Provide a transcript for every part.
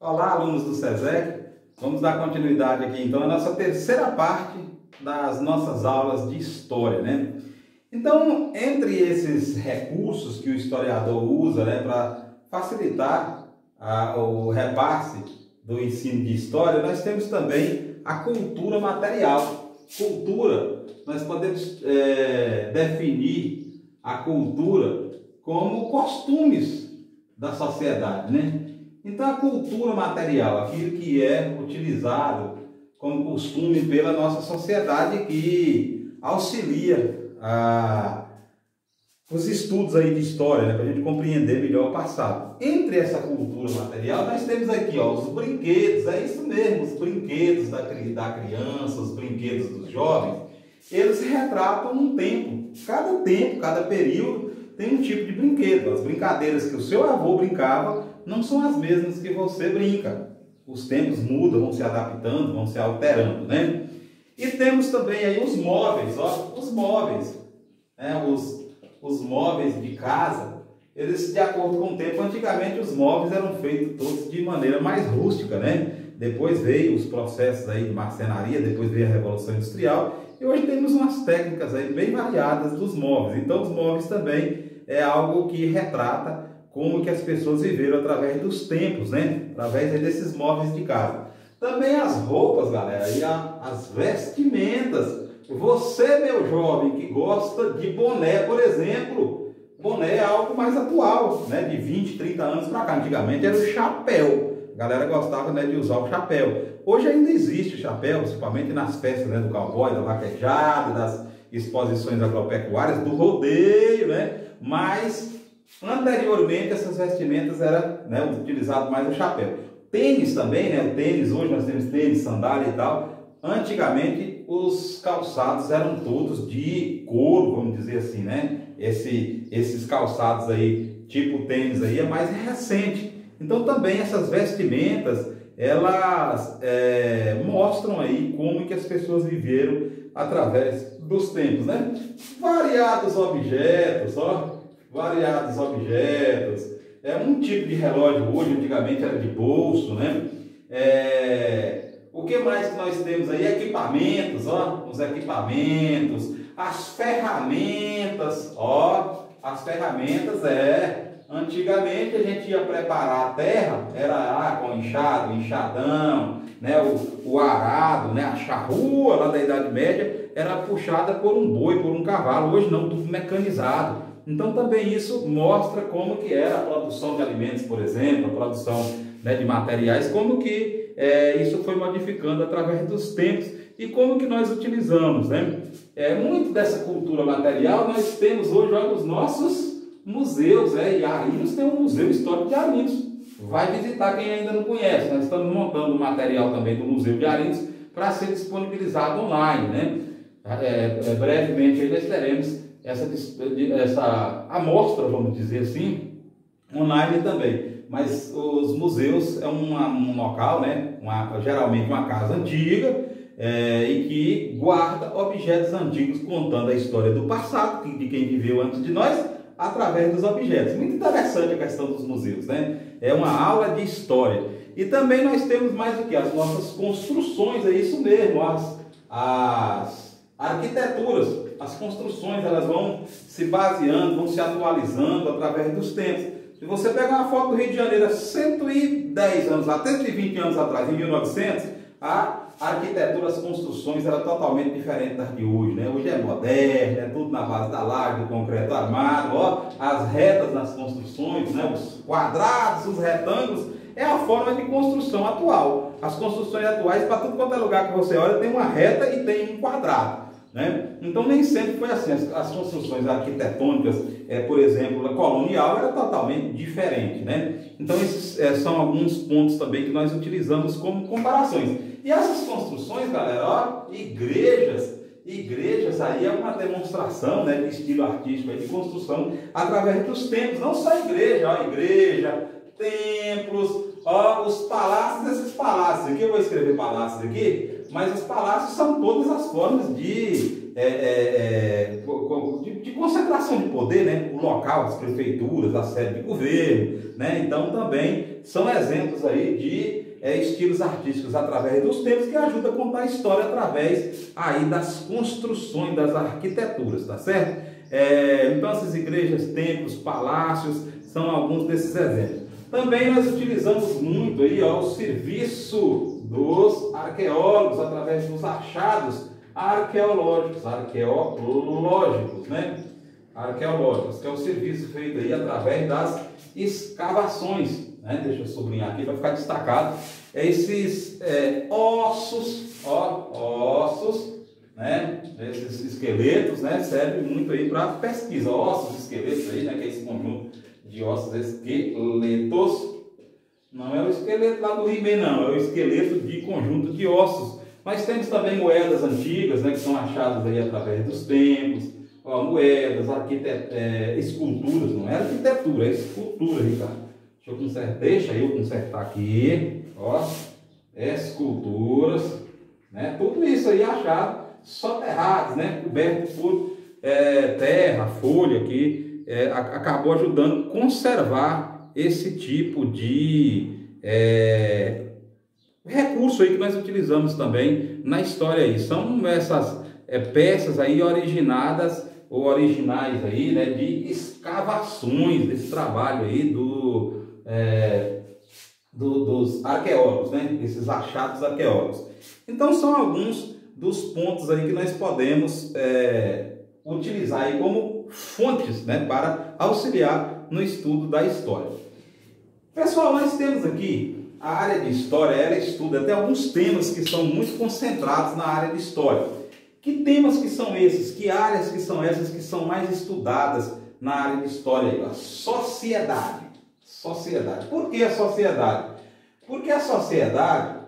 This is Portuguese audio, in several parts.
Olá, alunos do SESEC. Vamos dar continuidade aqui, então, à nossa terceira parte das nossas aulas de História, né? Então, entre esses recursos que o historiador usa, né, para facilitar o repasse do ensino de História, nós temos também a cultura material. Cultura, nós podemos definir a cultura como costumes da sociedade, né? Então, a cultura material, aquilo que é utilizado como costume pela nossa sociedade, que auxilia os estudos aí de história, né, para a gente compreender melhor o passado. Entre essa cultura material, nós temos aqui, ó, os brinquedos, é isso mesmo, os brinquedos da criança, os brinquedos dos jovens, eles retratam um tempo, cada período tem um tipo de brinquedo. As brincadeiras que o seu avô brincava não são as mesmas que você brinca. Os tempos mudam, vão se adaptando, vão se alterando, né? E temos também aí os móveis, ó, os móveis, né? Os móveis de casa, eles, de acordo com o tempo, antigamente os móveis eram feitos todos de maneira mais rústica, né? Depois veio os processos aí de marcenaria, depois veio a Revolução Industrial, e hoje temos umas técnicas aí bem variadas dos móveis. Então, os móveis também é algo que retrata como que as pessoas viveram através dos tempos, né? Através desses móveis de casa. Também as roupas, galera, e as vestimentas. Você, meu jovem, que gosta de boné, por exemplo, boné é algo mais atual, né? De 20, 30 anos para cá. Antigamente era o chapéu. A galera gostava, né, de usar o chapéu. Hoje ainda existe o chapéu, principalmente nas festas, né, do cowboy, da vaquejada, das exposições agropecuárias, do rodeio, né? Mas anteriormente essas vestimentas eram, né, utilizado mais o chapéu. Tênis também, né? O tênis, hoje nós temos tênis, sandália e tal. Antigamente os calçados eram todos de couro, vamos dizer assim, né? Esses calçados aí, tipo tênis aí, é mais recente. Então também essas vestimentas, elas mostram aí como que as pessoas viveram através dos tempos, né? Variados objetos, ó, variados objetos. Um tipo de relógio hoje, antigamente era de bolso, né? O que mais que nós temos aí? Equipamentos, ó, os equipamentos, as ferramentas, ó, as ferramentas, antigamente a gente ia preparar a terra, era com enxado, enxadão, né? O arado, né? A charrua lá da Idade Média era puxada por um boi, por um cavalo. Hoje não, tudo mecanizado. Então também isso mostra como que era a produção de alimentos, por exemplo, a produção, né, de materiais, como que isso foi modificando através dos tempos e como que nós utilizamos, né? Muito dessa cultura material nós temos hoje, olha, nos nossos museus, e Arinos tem um museu histórico de Arinos. Vai visitar quem ainda não conhece. Nós estamos montando o material também do Museu de Arinos para ser disponibilizado online, né? Brevemente aí nós teremos essa amostra, vamos dizer assim, online também. Mas os museus é um local, né? Geralmente uma casa antiga, e que guarda objetos antigos contando a história do passado, de quem viveu antes de nós, através dos objetos. Muito interessante a questão dos museus, né? É uma aula de história. E também nós temos mais o que? As nossas construções, é isso mesmo, as arquiteturas. As construções, elas vão se baseando, vão se atualizando através dos tempos. Se você pegar uma foto do Rio de Janeiro há 110 anos, há 120 anos atrás, em 1900, a arquitetura, as construções eram totalmente diferentes das de hoje, né? Hoje é moderno, é tudo na base da laje, do concreto armado, ó, as retas nas construções, né? Os quadrados, os retângulos, é a forma de construção atual. As construções atuais, para tudo quanto é lugar que você olha, tem uma reta e tem um quadrado, né? Então nem sempre foi assim. As construções arquitetônicas, por exemplo, a colonial era totalmente diferente, né? Então esses são alguns pontos também que nós utilizamos como comparações. E essas construções, galera, ó, igrejas aí é uma demonstração, né, de estilo artístico, de construção através dos tempos. Não só igreja, ó, igreja, templos, ó, os palácios. Esses palácios aqui, eu vou escrever palácios aqui. mas os palácios são todas as formas de concentração de poder, né? O local das prefeituras, a sede de governo, né? Então também são exemplos aí de estilos artísticos através dos tempos que ajudam a contar a história através aí das construções, das arquiteturas, tá certo? Então essas igrejas, templos, palácios são alguns desses exemplos. Também nós utilizamos muito aí, ó, o serviço dos arqueólogos através dos achados arqueológicos, né? Arqueológicos, que é o serviço feito aí através das escavações, né? Deixa eu sublinhar aqui para ficar destacado. Esses ossos, né? Esses esqueletos, né? Servem muito aí para pesquisa. Ossos, esqueletos aí, né? Que é esse conjunto de ossos, esqueletos. Não é o esqueleto lá do He-Man, não. É o esqueleto de conjunto de ossos. Mas temos também moedas antigas, né? Que são achadas aí através dos templos. Ó, moedas, esculturas. Não é arquitetura, é escultura, Ricardo. Deixa eu consertar aqui, ó, esculturas, né? Tudo isso aí achado soterrados, né? Coberto por terra, folha, que acabou ajudando a conservar esse tipo de recurso aí que nós utilizamos também na história aí. São essas peças aí originadas ou originais aí, né? De escavações, desse trabalho aí dos arqueólogos, né? Esses achados arqueólogos. Então são alguns dos pontos aí que nós podemos utilizar aí como fontes, né? Para auxiliar no estudo da história. Pessoal, nós temos aqui a área de história, ela estuda até alguns temas que são muito concentrados na área de história. Que temas que são esses? Que áreas que são essas que são mais estudadas na área de história aí? A sociedade. Sociedade. Por que a sociedade? Porque a sociedade,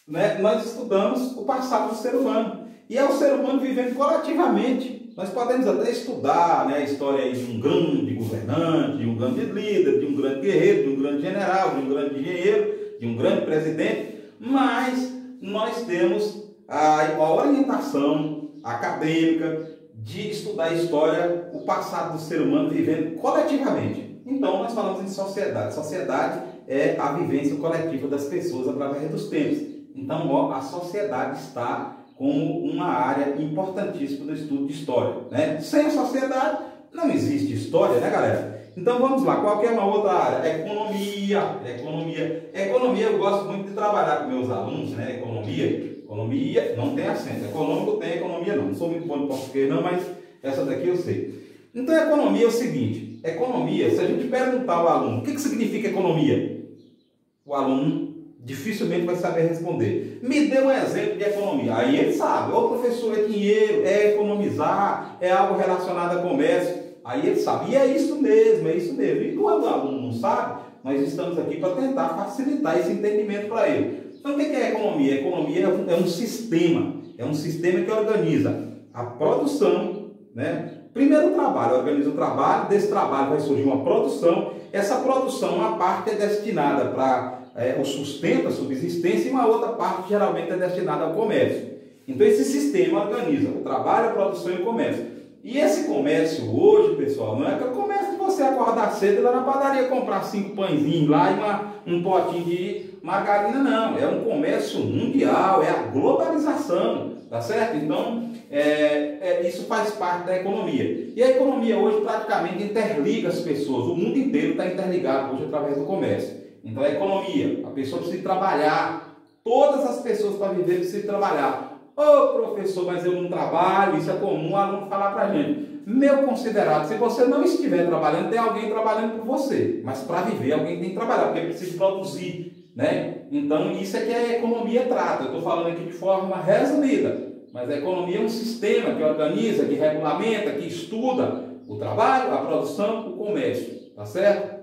né, nós estudamos o passado do ser humano. E é o ser humano vivendo coletivamente. Nós podemos até estudar, né, a história aí de um grande governante, de um grande líder, de um grande guerreiro, de um grande general, de um grande engenheiro, de um grande presidente, mas nós temos a orientação acadêmica de estudar a história, o passado do ser humano vivendo coletivamente. Então, nós falamos em sociedade. Sociedade é a vivência coletiva das pessoas através dos tempos. Então, ó, a sociedade está como uma área importantíssima do estudo de história, né? Sem a sociedade, não existe história, né, galera? Então, vamos lá. Qual que é uma outra área? Economia. Economia, eu gosto muito de trabalhar com meus alunos, né? Economia não tem acento. Econômico tem, economia não. Não sou muito bom de português, não, mas essa daqui eu sei. Então, a economia é o seguinte: economia, se a gente perguntar ao aluno o que significa economia, o aluno dificilmente vai saber responder. Me dê um exemplo de economia. Aí ele sabe. Ô professor, é dinheiro, é economizar, é algo relacionado a comércio. Aí ele sabe. E é isso mesmo, é isso mesmo. E quando o aluno não sabe, nós estamos aqui para tentar facilitar esse entendimento para ele. Então, o que é economia? A economia é um sistema. É um sistema que organiza a produção, né? Primeiro o trabalho, organiza o trabalho, desse trabalho vai surgir uma produção. Essa produção, uma parte é destinada para o sustento, a subsistência, e uma outra parte geralmente é destinada ao comércio. Então esse sistema organiza o trabalho, a produção e o comércio. E esse comércio hoje, pessoal, não é aquele comércio de você acordar cedo e ir lá na padaria comprar 5 pãezinhos lá e um potinho de margarina, não. É um comércio mundial, é a globalização, tá certo? Então, isso faz parte da economia. E a economia hoje praticamente interliga as pessoas. O mundo inteiro está interligado hoje através do comércio. Então, a economia, a pessoa precisa trabalhar. Todas as pessoas para viver precisam trabalhar. Ô professor, mas eu não trabalho, isso é comum o aluno falar para a gente. Meu considerado, se você não estiver trabalhando, tem alguém trabalhando por você. Mas para viver, alguém tem que trabalhar, porque precisa produzir, né? Então, isso é que a economia trata. Eu estou falando aqui de forma resumida. Mas a economia é um sistema que organiza, que regulamenta, que estuda o trabalho, a produção, o comércio, tá certo?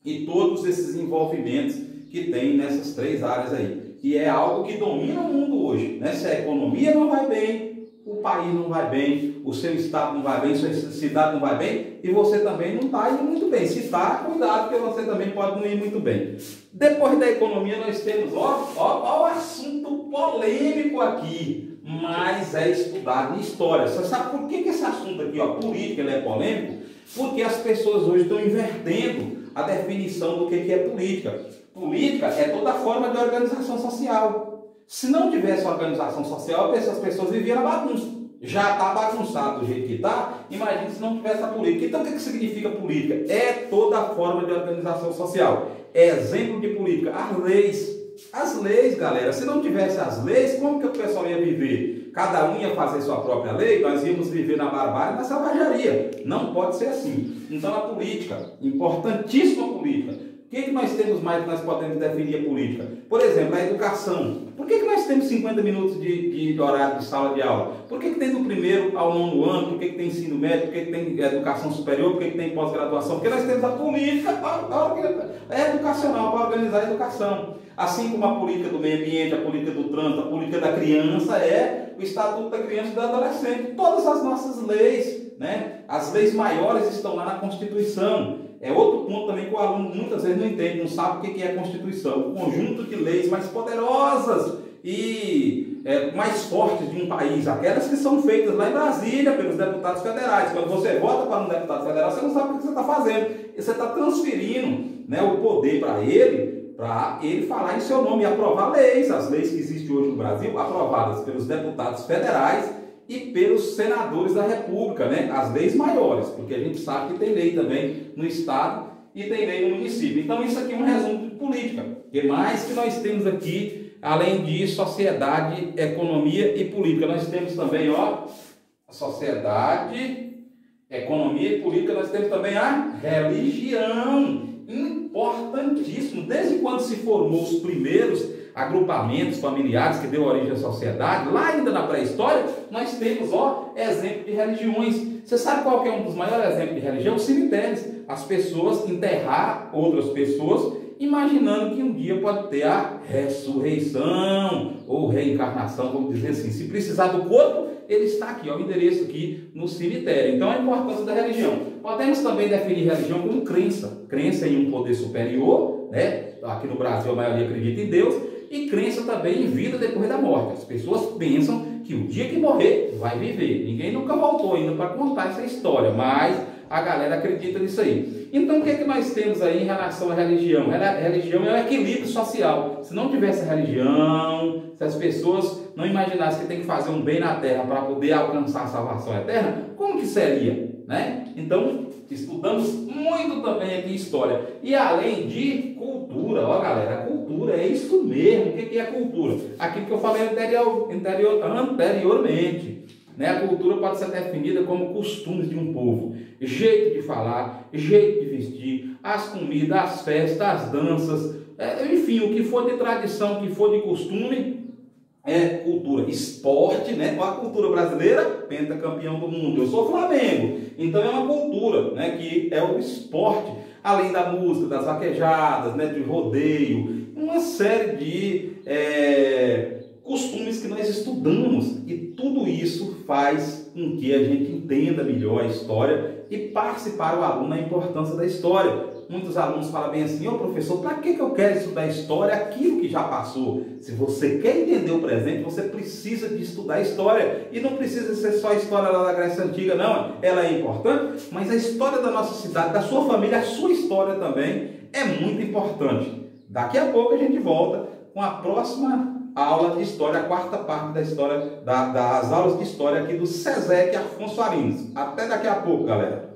E todos esses envolvimentos que tem nessas 3 áreas aí. E é algo que domina o mundo hoje, né? Se a economia não vai bem, o país não vai bem, o seu estado não vai bem, sua cidade não vai bem e você também não está indo muito bem. Se está, cuidado, porque você também pode não ir muito bem. Depois da economia nós temos, ó o assunto polêmico aqui, mas é estudado em história. Você sabe por que esse assunto aqui, ó, política, ele é polêmico? Porque as pessoas hoje estão invertendo a definição do que é política. Política é toda forma de organização social. Se não tivesse organização social, essas pessoas viviam na bagunça. Já está bagunçado do jeito que está, imagine se não tivesse a política. Então o que significa política? É toda forma de organização social. É exemplo de política. As leis. As leis, galera. Se não tivesse as leis, como que o pessoal ia viver? Cada um ia fazer sua própria lei, nós íamos viver na barbárie, na selvageria. Não pode ser assim. Então a política, importantíssima política. O que nós temos mais que nós podemos definir a política? Por exemplo, a educação. Por que nós temos 50 minutos de horário de sala de aula? Por que tem do primeiro ao 9º ano? Por que tem ensino médio? Por que tem educação superior? Por que tem pós-graduação? Porque nós temos a política educacional para organizar a educação. Assim como a política do meio ambiente, a política do trânsito, a política da criança é o Estatuto da Criança e do Adolescente. Todas as nossas leis, né? As leis maiores estão lá na Constituição. É outro ponto também que o aluno muitas vezes não entende, não sabe o que é a Constituição. Um conjunto de leis mais poderosas e mais fortes de um país. Aquelas que são feitas lá em Brasília pelos deputados federais. Quando você vota para um deputado federal, você não sabe o que você está fazendo. E você está transferindo, né, o poder para ele falar em seu nome e aprovar leis. As leis que existem hoje no Brasil, aprovadas pelos deputados federais e pelos senadores da República, né? As leis maiores, porque a gente sabe que tem lei também no Estado e tem lei no município. Então isso aqui é um resumo de política. O que mais que nós temos aqui, além de sociedade, economia e política? Nós temos também, ó, a sociedade, economia e política, nós temos também a religião. Importantíssimo. Desde quando se formou os primeiros agrupamentos familiares que deu origem à sociedade, lá ainda na pré-história, nós temos, ó, exemplo de religiões. Você sabe qual que é um dos maiores exemplos de religião? Os cemitérios. As pessoas enterrar outras pessoas, imaginando que um dia pode ter a ressurreição ou reencarnação, vamos dizer assim. Se precisar do corpo, ele está aqui, ó, o endereço aqui no cemitério. Então, a importância da religião. Podemos também definir religião como crença. Crença em um poder superior, né? Aqui no Brasil a maioria acredita em Deus. E crença também em vida depois da morte. As pessoas pensam que o dia que morrer vai viver. Ninguém nunca voltou ainda para contar essa história, mas a galera acredita nisso aí. Então o que é que nós temos aí em relação à religião? A religião é um equilíbrio social. Se não tivesse religião, se as pessoas não imaginassem que tem que fazer um bem na terra para poder alcançar a salvação eterna, como que seria, né? Então estudamos muito também aqui história. E além de cultura, ó galera, cultura é isso mesmo. O que é cultura? Aquilo que eu falei anteriormente, né? A cultura pode ser definida como costumes de um povo, jeito de falar, jeito de vestir, as comidas, as festas, as danças, enfim, o que for de tradição, o que for de costume, é cultura. Esporte, né? A cultura brasileira, pentacampeão do mundo. Eu sou Flamengo, então é uma cultura, né? Que é o esporte, além da música, das vaquejadas, né? De rodeio, uma série de costumes que nós estudamos, e tudo isso faz com que a gente entenda melhor a história e passe para o aluno a importância da história. Muitos alunos falam bem assim: ô professor, para que eu quero estudar história? Aquilo que já passou. Se você quer entender o presente, você precisa de estudar história. E não precisa ser só a história lá da Grécia Antiga, não. Ela é importante, mas a história da nossa cidade, da sua família, a sua história também é muito importante. Daqui a pouco a gente volta com a próxima aula de história, a quarta parte da história, das aulas de história aqui do SESEC Afonso Arinos. Até daqui a pouco, galera.